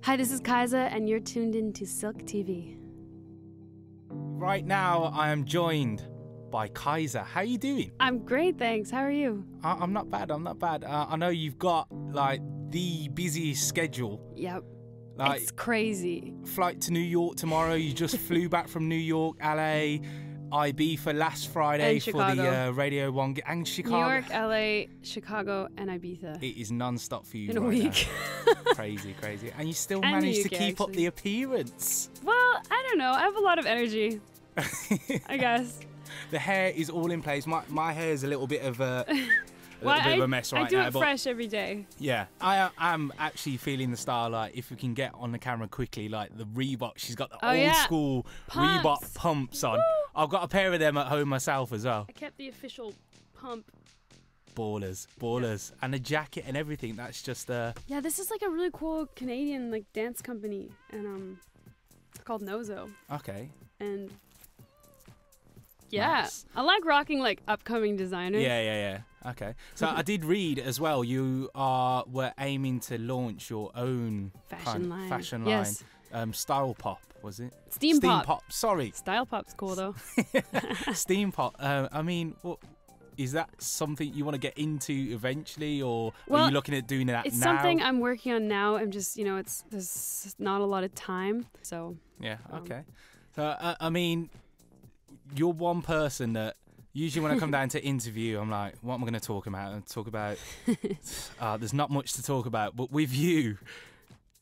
Hi, this is Kiesza, and you're tuned in to Silk TV. Right now, I am joined by Kiesza. How are you doing? I'm great, thanks. How are you? I'm not bad. I'm not bad. I know you've got like the busiest schedule. Yep. Like, it's crazy. Flight to New York tomorrow. You just flew back from New York, LA, IB for last Friday And for Chicago. the Radio 1 and Chicago. New York, LA, Chicago, and Ibiza. It is non-stop for you in a right week. now. Crazy, crazy. And you still And managed the to UK, keep up actually. the appearance. Well, I don't know. I have a lot of energy, I guess. The hair is all in place. My hair is a little bit of a... Well, bit of a mess right I do now, it but fresh every day. yeah, I'm actually feeling the style. Like, if we can get on the camera quickly, like the Reebok, she's got the old school Pumps. Reebok pumps on. Woo! I've got a pair of them at home myself as well. I kept the official pump. Ballers, and the jacket and everything. That's just Yeah, this is like a really cool Canadian like dance company, and it's called Nozo. okay. And yeah, Nice. I like rocking like upcoming designers. Yeah. Okay. So I did read as well. You were aiming to launch your own Fashion line. Fashion Yes. line. Style pop, was it? Steam pop. Sorry. Style pop's cool though. Steam pop. I mean, what, is that something you want to get into eventually, or are you looking at doing that It's now? something I'm working on now. I'm just, there's not a lot of time, so. Yeah. Okay. So I mean, you're one person that usually when I come down to interview, I'm like, what am I going to talk about? And talk about. There's not much to talk about, but with you,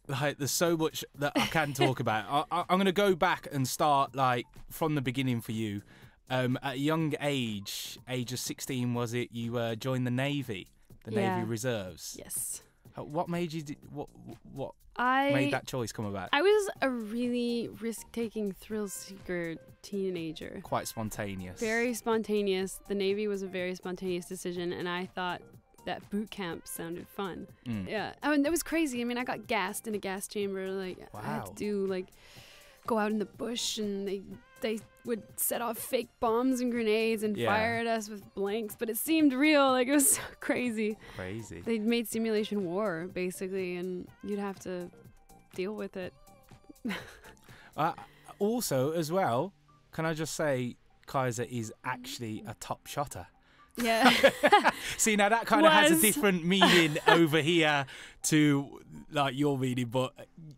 like, there's so much that I can talk about. I'm going to go back and start like from the beginning for you. At a young age of 16, was it? You joined the Navy, Navy Reserves. Yes. What made you? What I made that choice come about? I was a really risk-taking, thrill-seeker teenager. Quite spontaneous. Very spontaneous. The Navy was a very spontaneous decision, and I thought that boot camp sounded fun. Yeah, I mean, it was crazy. I mean, I got gassed in a gas chamber. Like, I had to do like go out in the bush, and they would set off fake bombs and grenades and fire at us with blanks, but it seemed real. Like, it was so crazy. They made simulation war basically, and you'd have to deal with it. Also, as well, can I just say, Kiesza is actually a top shotter. Yeah. See, now that kind of has a different meaning over here to like your meaning, but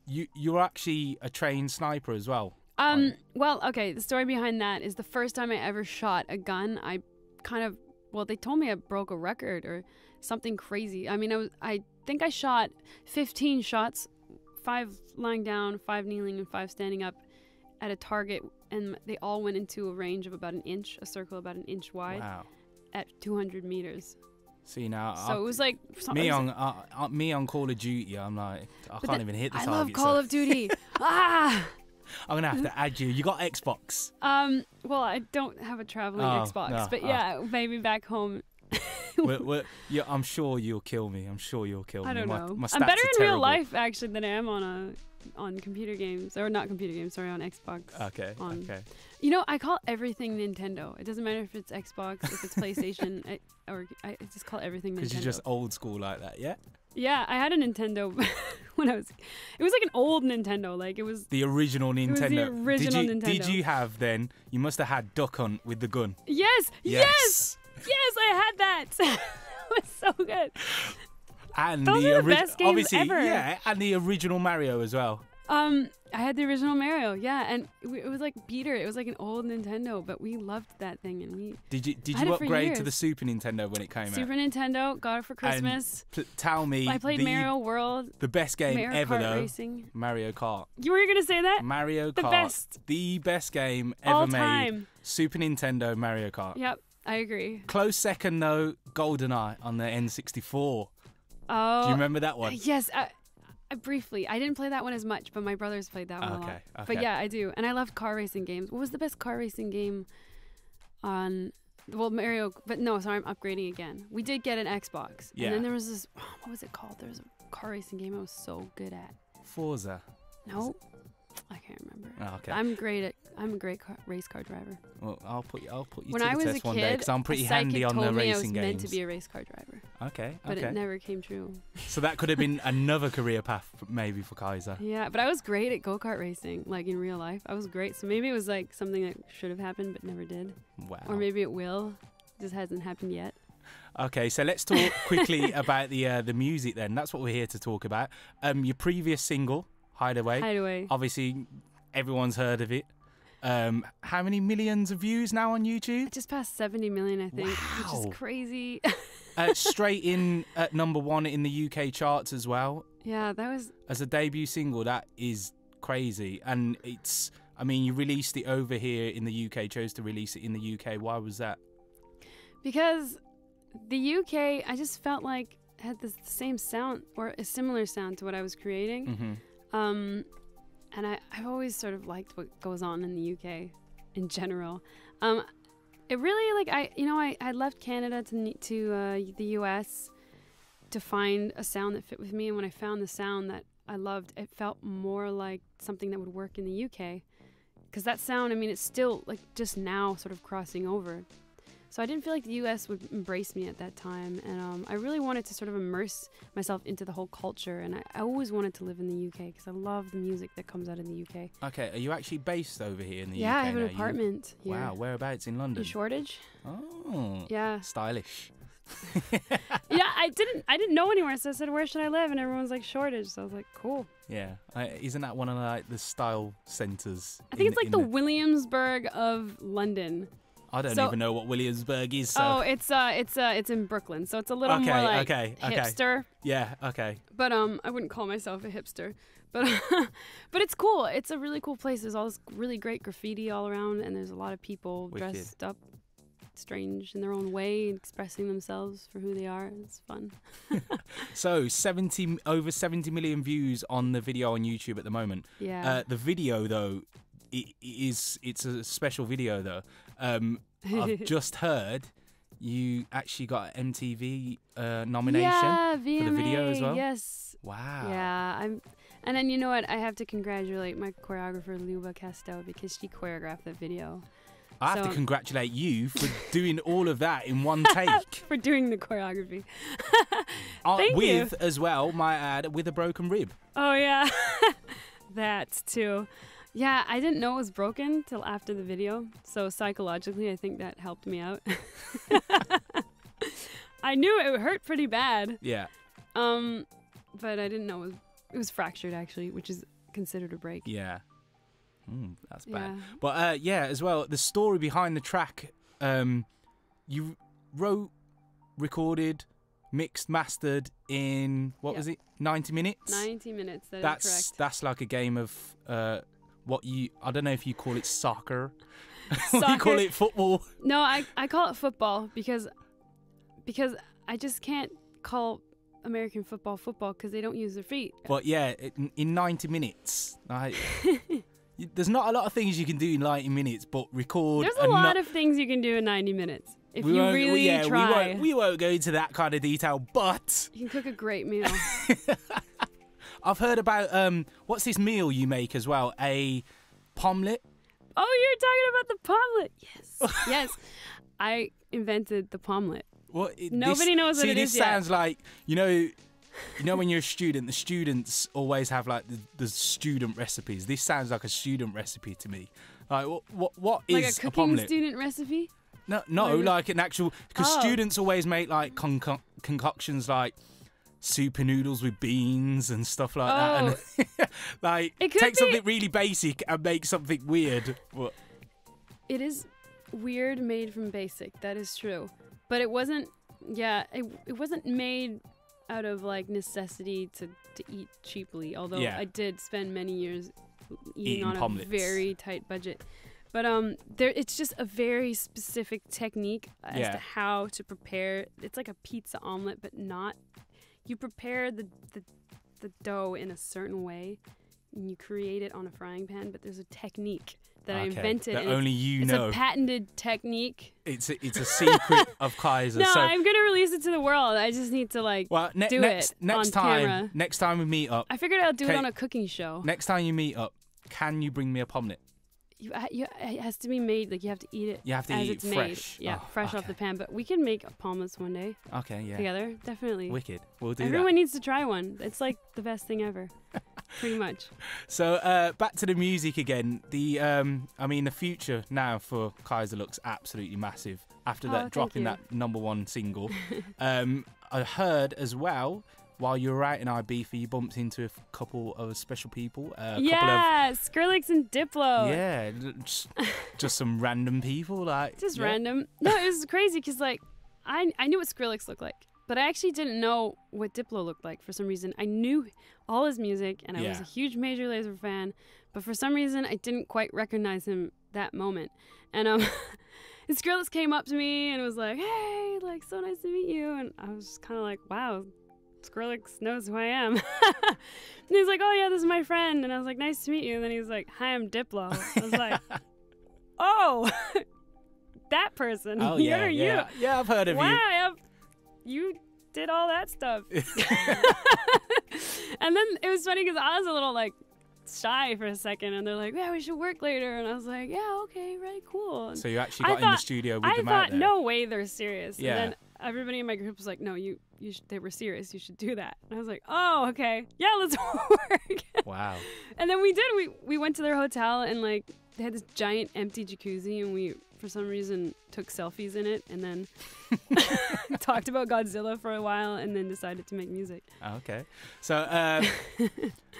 you're actually a trained sniper as well. Well, okay, the story behind that is the first time I ever shot a gun, I kind of, they told me I broke a record or something crazy. I mean, I think I shot 15 shots, 5 lying down, 5 kneeling, and 5 standing up at a target, and they all went into a range of about an inch, a circle about an inch wide. Wow. At 200 meters. See, now so it was like me on Call of Duty. I'm like, I can't even hit the target. I love Call of Duty. I'm gonna have to add you. You got Xbox? Well, I don't have a traveling Xbox, but yeah, maybe back home. Yeah, I'm sure you'll kill me. I don't know. My I'm better in terrible. real life actually than I am on computer games, or not computer games. Sorry, on Xbox. Okay. Okay. You know, I call everything Nintendo. It doesn't matter if it's Xbox, if it's PlayStation, I just call everything Nintendo. Because you're just old school like that, yeah? Yeah, I had a Nintendo when it was like an old Nintendo, like it was the original Nintendo. It was the original Nintendo. Did you have then? You must have had Duck Hunt with the gun. Yes, I had that. That was so good. And those are the best games obviously, ever. Yeah, and the original Mario as well. I had the original Mario, yeah, and it was like beater. It was like an old Nintendo, but we loved that thing, and we. Did you upgrade to the Super Nintendo when it came out? Super Nintendo, got it for Christmas. And tell me, I played Mario World. The best game Mario ever, Kart though. Racing. Mario Kart. You were gonna say that? Mario Kart. The best game ever all made. Time. Super Nintendo Mario Kart. Yep, I agree. Close second though, GoldenEye on the N64. Oh. Do you remember that one? Yes. Briefly. I didn't play that one as much, but my brothers played that one a lot. Okay. But yeah, I do. And I loved car racing games. What was the best car racing game on... Well, Mario... But no, sorry, I'm upgrading again. We did get an Xbox. Yeah. And then there was this... What was it called? There was a car racing game I was so good at. Forza. No. I can't remember. Oh, okay. I'm a great race car driver. Well, I'll put you when to I the was test a kid, one day because I'm pretty handy on the racing games. I was meant to be a race car driver. Okay. But it never came true. So that could have been another career path, maybe, for Kiesza. Yeah, but I was great at go-kart racing, like in real life. I was great. So maybe it was like something that should have happened but never did. Wow. Or maybe it will. Just hasn't happened yet. Okay, so let's talk quickly about the music then. That's what we're here to talk about. Your previous single, Hideaway. Hideaway. Obviously, everyone's heard of it. How many millions of views now on YouTube? It just passed 70 million, I think, wow. which is crazy. Straight in at #1 in the UK charts as well. Yeah, that was... As a debut single, that is crazy. And it's, I mean, you released it over here in the UK, chose to release it in the UK. Why was that? Because the UK, I just felt like had the same sound or a similar sound to what I was creating. Mm-hmm. And I've always sort of liked what goes on in the UK in general. It really, like, I left Canada to the US to find a sound that fit with me. And when I found the sound that I loved, it felt more like something that would work in the UK. Because that sound, I mean, it's still like just now sort of crossing over. So I didn't feel like the US would embrace me at that time. And I really wanted to sort of immerse myself into the whole culture. And I always wanted to live in the UK because I love the music that comes out in the UK. Okay, are you actually based over here in the UK? Yeah, I have an apartment here. Wow, whereabouts in London? In Shoreditch. Oh, yeah. Stylish. Yeah, I didn't know anywhere, so I said, where should I live? And everyone's like, Shoreditch. So I was like, cool. Yeah, isn't that one of like the style centres? I think it's like the Williamsburg of London. I don't even know what Williamsburg is. So. Oh, it's in Brooklyn, so it's a little more like hipster. Yeah, okay. But I wouldn't call myself a hipster. But but it's cool. It's a really cool place. There's all this really great graffiti all around, and there's a lot of people dressed up strange in their own way, expressing themselves for who they are. It's fun. So over 70 million views on the video on YouTube at the moment. Yeah. The video though, it's a special video though. I've just heard you actually got an MTV nomination for the video as well. Yes. Wow. Yeah, and then you know what? I have to congratulate my choreographer Luba Casto because she choreographed that video. I have to congratulate you for doing all of that in one take. For doing the choreography. Thank you. As well, might add, with a broken rib. Oh yeah, that too. Yeah, I didn't know it was broken till after the video. So psychologically, I think that helped me out. I knew it hurt pretty bad. Yeah. But I didn't know it was fractured actually, which is considered a break. Yeah. That's bad. Yeah. But yeah, as well, the story behind the track, you wrote, recorded, mixed, mastered in, what was it, 90 minutes? 90 minutes, that's correct. That's like a game of, I don't know if you call it soccer. Soccer. You call it football. No, I call it football because I just can't call American football because they don't use their feet. But yeah, in 90 minutes, there's not a lot of things you can do in 90 minutes, but record. There's a lot of things you can do in 90 minutes if you really try. We won't go into that kind of detail, but you can cook a great meal. I've heard about what's this meal you make as well? A pomlet. Oh, you're talking about the pomlet? Yes, yes. I invented the pomlet. Nobody knows what it is yet. This sounds like you know when you're a student, the students always have like the student recipes. This sounds like a student recipe to me. Like what is like a cooking student recipe? No, like an actual, because students always make like concoctions like super noodles with beans and stuff like that, and like take something really basic and make something weird. It is weird made from basic. That is true, but it wasn't. Yeah, it wasn't made out of like necessity to eat cheaply, although I did spend many years eating on pomlets. A very tight budget. But it's just a very specific technique as to how to prepare. It's like a pizza omelet, but not. You prepare the dough in a certain way, and you create it on a frying pan. But there's a technique that I invented. That only you know. It's a patented technique. It's a secret of Kiesza. No, I'm gonna release it to the world. I just need to do it on camera. Next time we meet up, I figured I'll do it on a cooking show. Next time you meet up, can you bring me a pomlet? it has to be made, like you have to eat it. You have to as eat it's fresh. Made. Yeah, Oh, fresh off the pan. But we can make palmas one day. Okay, yeah. Together, definitely. Wicked. We'll do Everyone needs to try one. It's like the best thing ever. Pretty much. So back to the music again. The the future now for Kiesza looks absolutely massive after that dropping that #1 single. I heard as well, while you were out in Ibiza, you bumped into a couple of special people. Skrillex and Diplo. Yeah, just some random people, like just random. No, it was crazy because like I knew what Skrillex looked like, but I actually didn't know what Diplo looked like for some reason. I knew all his music, and I was a huge Major Lazer fan, but for some reason I didn't quite recognize him that moment. And and Skrillex came up to me and was like, "Hey, like so nice to meet you," and I was just kind of like, "Wow." Skrillex knows who I am. And he's like, "Oh yeah, this is my friend." And I was like, "Nice to meet you." And then he was like, "Hi, I'm Diplo." I was like, "Oh, that person." Oh yeah, yeah. Yeah, I've heard of you. Wow, you did all that stuff. And then it was funny because I was a little like shy for a second, and they're like, "Yeah, we should work later." And I was like, "Yeah, okay, right, cool." And so you actually got in the studio with them out there? I thought, no way, they're serious. Yeah. And then everybody in my group was like, "No, they were serious. You should do that." And I was like, "Oh, okay, yeah, let's work." Wow. And then we did. We went to their hotel, and like they had this giant empty jacuzzi, and we for some reason took selfies in it, and then talked about Godzilla for a while, and then decided to make music. Okay, so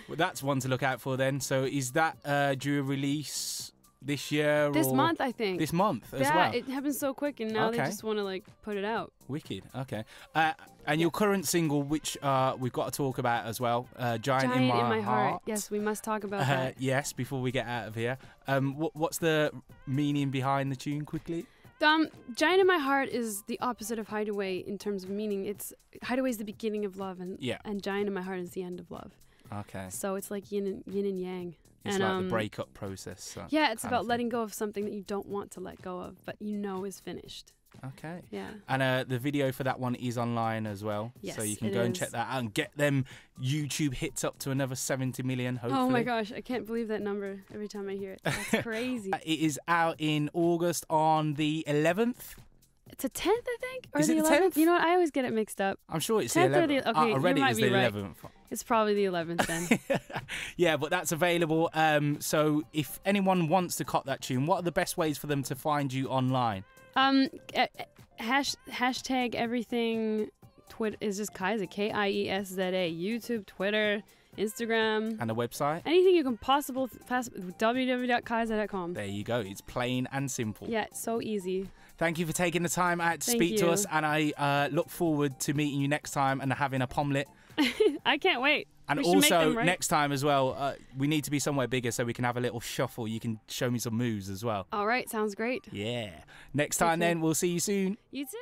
well, that's one to look out for then. So is that due a release this year? This month, I think. This month as well? Yeah, it happens so quick, and now they just want to like put it out. Wicked. Okay. And your current single, which we've got to talk about as well, Giant in My Heart. Yes, we must talk about that. Yes, before we get out of here. What's the meaning behind the tune, quickly? Giant in My Heart is the opposite of Hideaway in terms of meaning. Hideaway is the beginning of love, and Giant in My Heart is the end of love. Okay. So it's like yin and yang. It's like the breakup process. Yeah, it's about letting go of something that you don't want to let go of, but you know is finished. Okay. Yeah. And the video for that one is online as well. Yes, so you can go and check that out and get them YouTube hits up to another 70 million, hopefully. Oh my gosh, I can't believe that number every time I hear it. That's crazy. It is out in August on the 11th. It's a 10th, I think? Or is the it 11th? 10th? You know what? I always get it mixed up. I'm sure it's the 10th 11th. Or the, okay, I read it was the 11th. Right. It's probably the 11th then. Yeah, but that's available. So if anyone wants to cop that tune, what are the best ways for them to find you online? Hashtag everything. Twitter is just Kiesza, Kiesza. YouTube, Twitter, Instagram. And a website? Anything you can possibly www.kiesza.com. There you go. It's plain and simple. Yeah, it's so easy. Thank you for taking the time out to speak to us, and I look forward to meeting you next time and having a pomlet. I can't wait. And also, next time as well, we need to be somewhere bigger so we can have a little shuffle. You can show me some moves as well. All right, sounds great. Yeah. Next time then, we'll see you soon. You too.